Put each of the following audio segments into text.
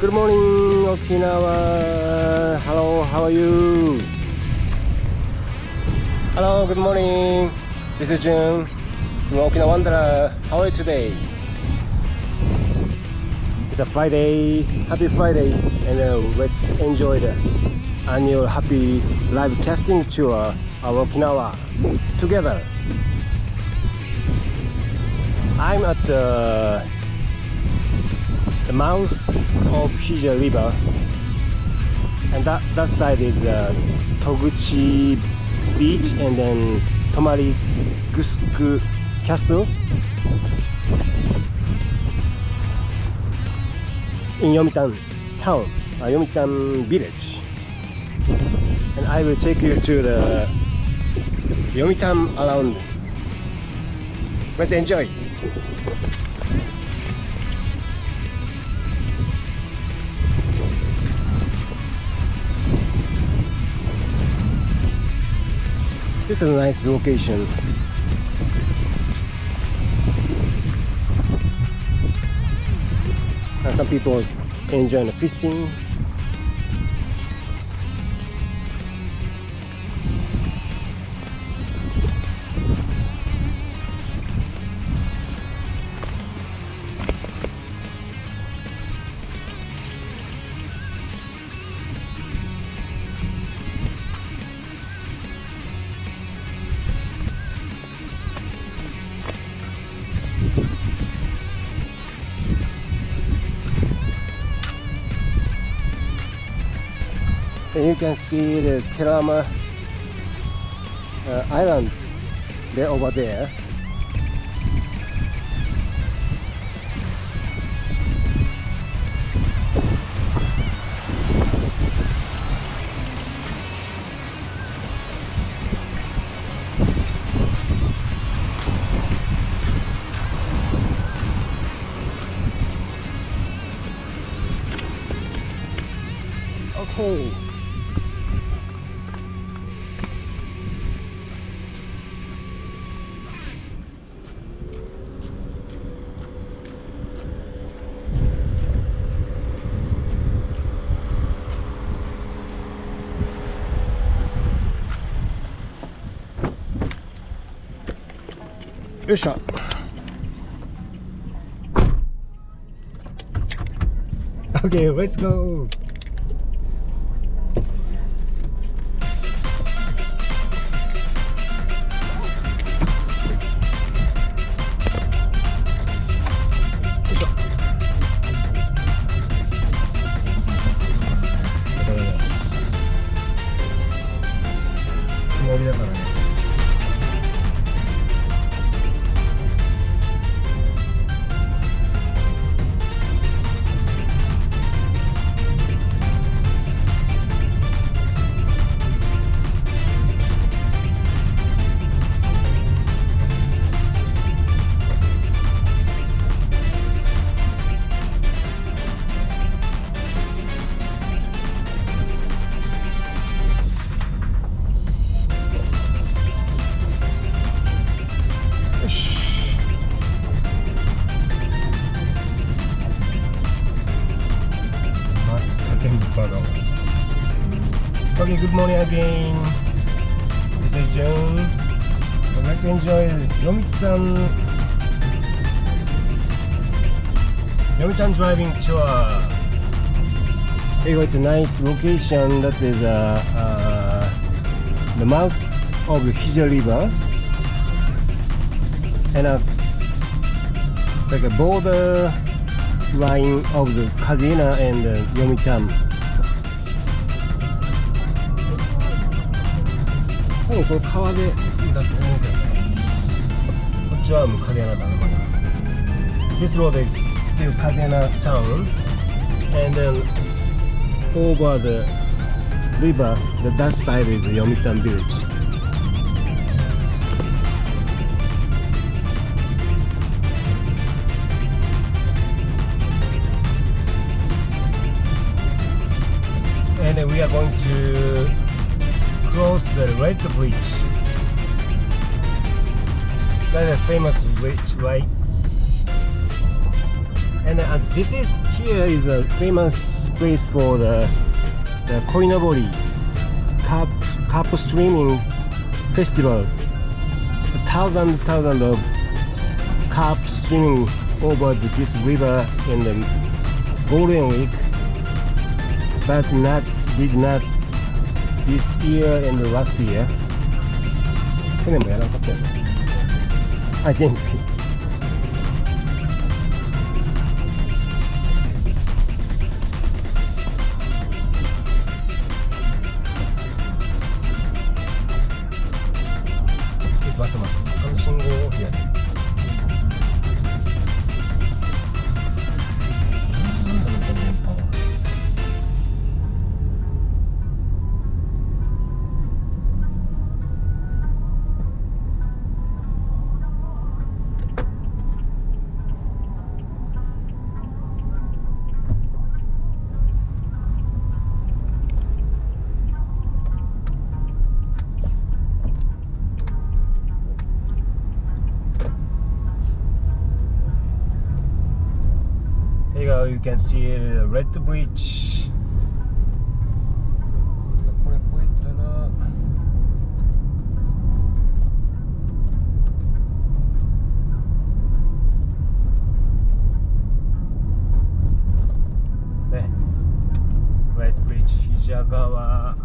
Good morning, Okinawa. Hello, how are you? Hello, good morning. This is Jun from Okinawa Wanderer. How are you today? It's a Friday. Happy Friday, and let's enjoy the annual happy live casting tour of Okinawa together. I'm at the mouth of Hijya river, and that side is Toguchi beach, and then Tomari-Gusuku castle in Yomitan town, Yomitan village. And I will take you to the Yomitan around. Let's enjoy. This is a nice location. And some people enjoy the fishing. And you can see the Terama islands there over there. Okay. Okay, let's go. Okay, good morning again. This is June. I'd like to enjoy Yomitan driving tour. It's a nice location. That is the mouth of the Hijya river, and like a border line of the Kadena and Yomitan. 多分この川でだと思うけどね。こっちはもうカデナだなまだ。This road is still Kadena town, and then over the river, that side is Yomitan village. And then we are going to cross the Red Bridge. That's a famous bridge, right? And this is here is a famous place for the Koinobori carp streaming festival. Thousands of carp streaming over this river in the Golden Week, but did not this year and the last year. 去年もやらなかったよね。I think. バス信号を左。Here you can see the Red Bridge. これ越えたらね、Red Bridge ヒジャ川。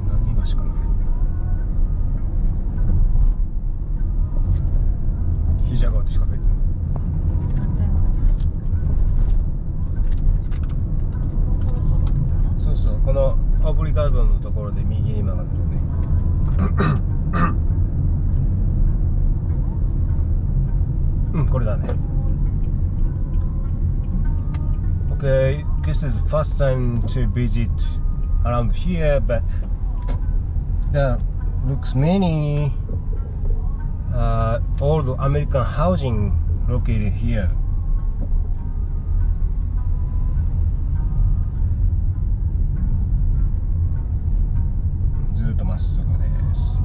何橋かな。ヒジャ川ってしか書いてない。そうそう、このオブリガードのところで右に曲がるとね。うん、これだね。Okay, this is the first time to visit around here, but there looks many old American housing located here. ずっとまっすぐです。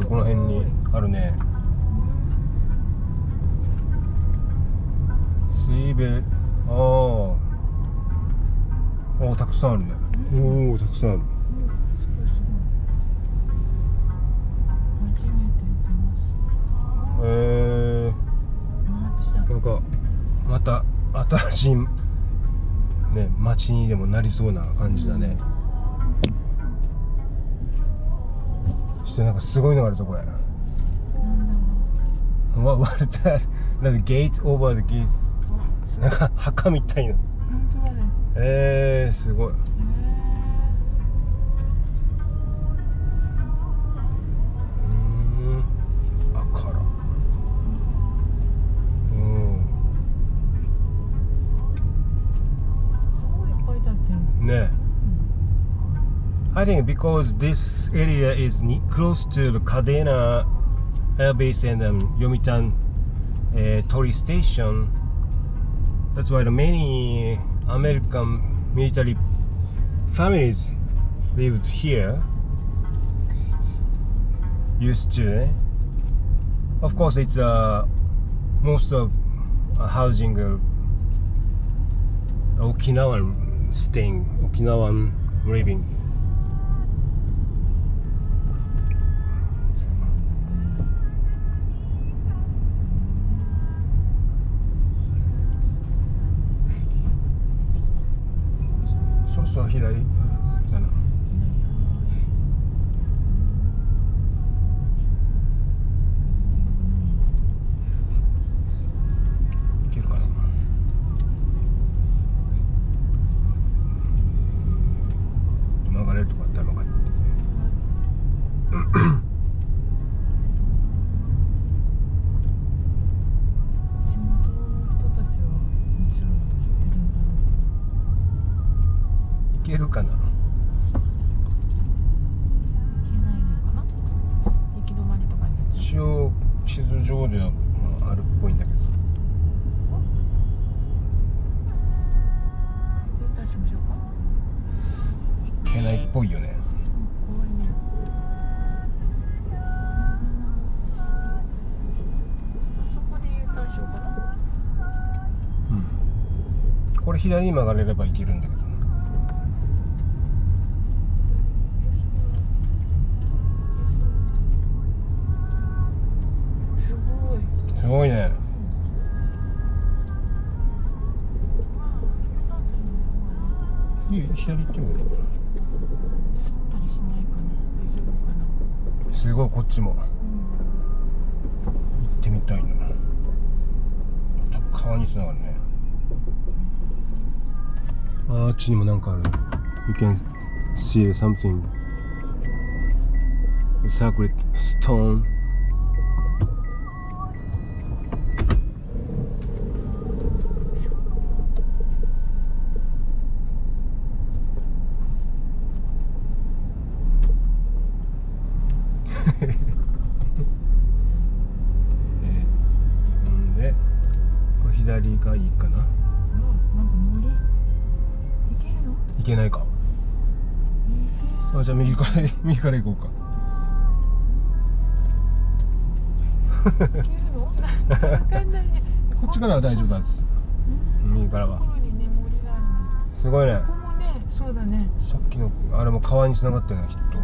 この辺にあるね。水辺、おお、たくさんあるね。おお、たくさんある。なんかまた新しいね街にでもなりそうな感じだね。そしてなんかすごいのがあるぞこれ。What is that? なんかゲート over the gate。なんか墓みたいな。本当だね。すごい。I think because this area is close to the Kadena Air Base and Yomitan tourist station, that's why the many American military families lived here. Used to. Of course, it's most of housing Okinawan staying, Okinawan living. そろそろ左だな。いけるかな。曲がれるとこあったら曲がって。いけるかな。いけないのかな。行き止まりとかに。一応地図上ではあるっぽいんだけど。どうしましょうか。いけないっぽいよね。怖いね。これ左に曲がれればいけるんだけど。すごいね。いいよ、左行ってみる。すごい、こっちも行ってみたいな。多分川につながるね。あっちにもなんかある。You can see something. Sacred stone. で、これ左がいいかな。なんか森行けるの？いけないか。あ、じゃあ右から行こうか。行けるの？わかんないね。こっちからは大丈夫だっす。右からは。すごいね。ここもね、そうだね。さっきのあれも川に繋がってるな、きっと。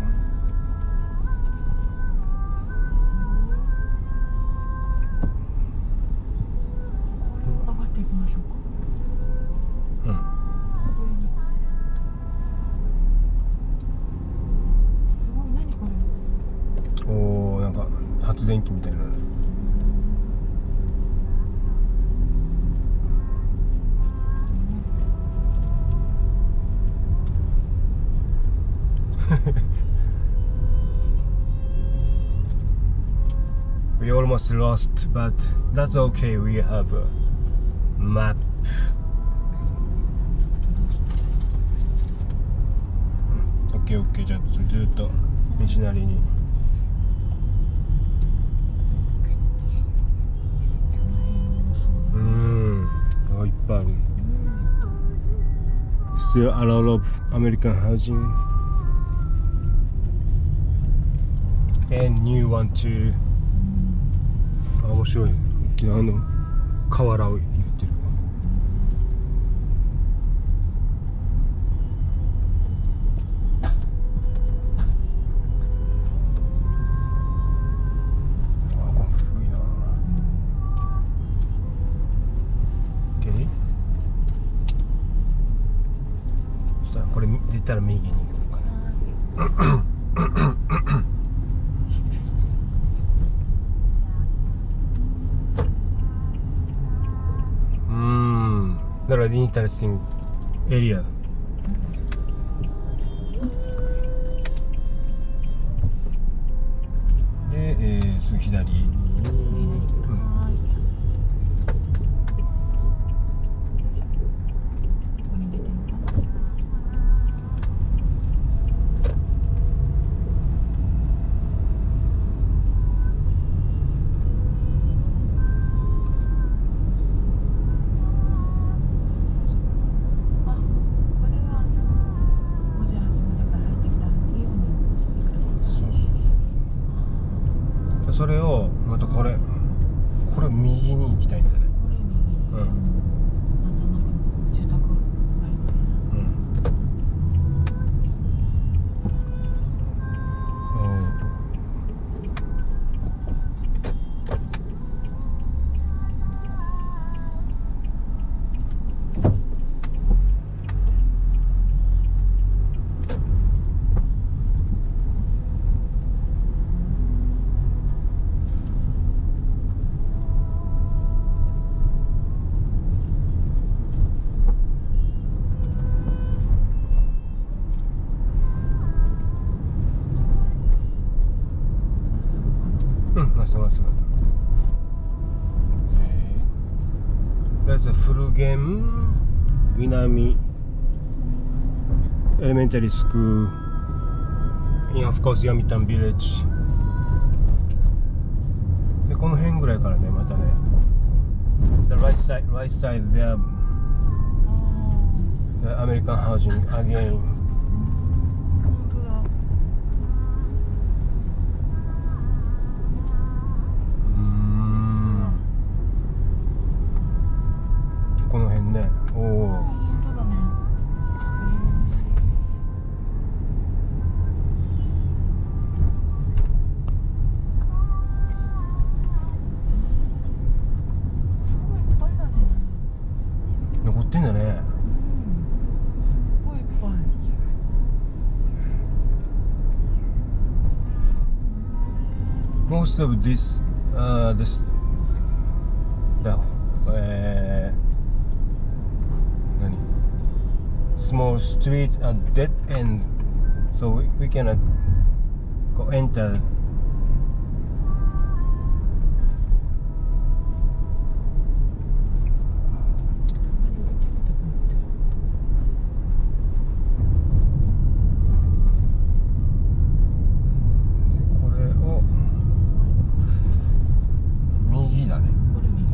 上がっていきましょうか。うん。すごい、何これ。おお、なんか発電機みたいな。We almost lost, but that's okay. We have a map. オッケーオッケー。じゃあずっと道なりに。いっぱいある。Still a lot of American housing and new one too. あ、面白い。沖縄の瓦を入れてる。あ、これ古いな。OK。そしたらこれ出たら右に行こうかな。That is an interesting area. で、すぐ左に。それをまたこれ右に行きたいんだね。これ右に。うん。なんか住宅街みたいな。まっすぐまっすぐ。There's a Fulgen Minami Elementary School in, of course, Yomitan Village. で、この辺ぐらいからね、またね。The right side there, the American housing again. ここの辺ね。おお。本当だね。すごいいっぱいだね。残ってんだね。すごいいっぱい。Most of this何 small street are dead end, so we cannot go enter. これを右だね。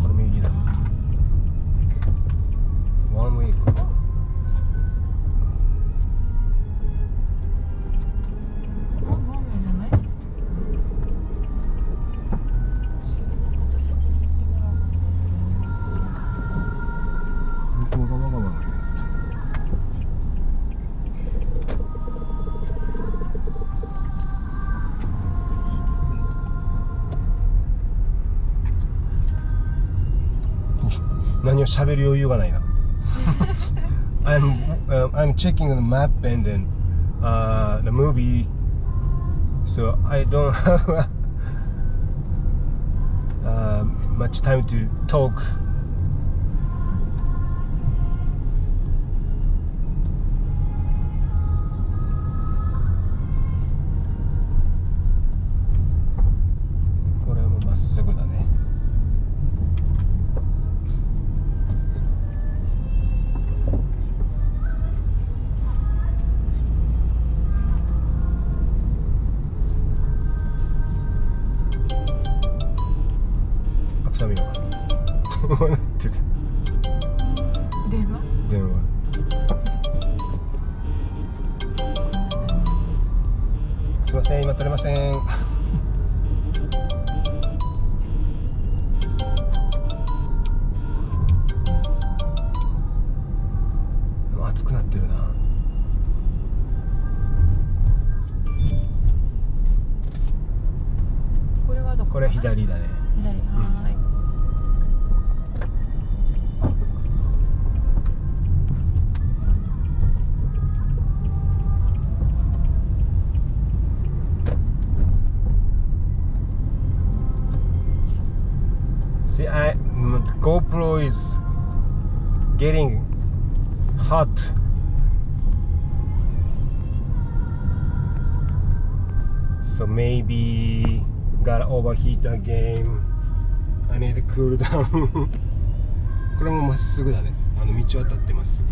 これ右だ。ワンウェイか。向こうがわがまま言うと。何を喋る余裕がないな。I'm checking the map and then the movie, so I don't have much time to talk. これもまっすぐだね。くしゃみがこうなってる。電話？電話。すいません、今取れません。暑くなってるな。これはどこ？これ左だね。左。はーい。See, GoPro is getting hot. So maybe got overheat again. I need to cool down. これもまっすぐだね。道渡ってます。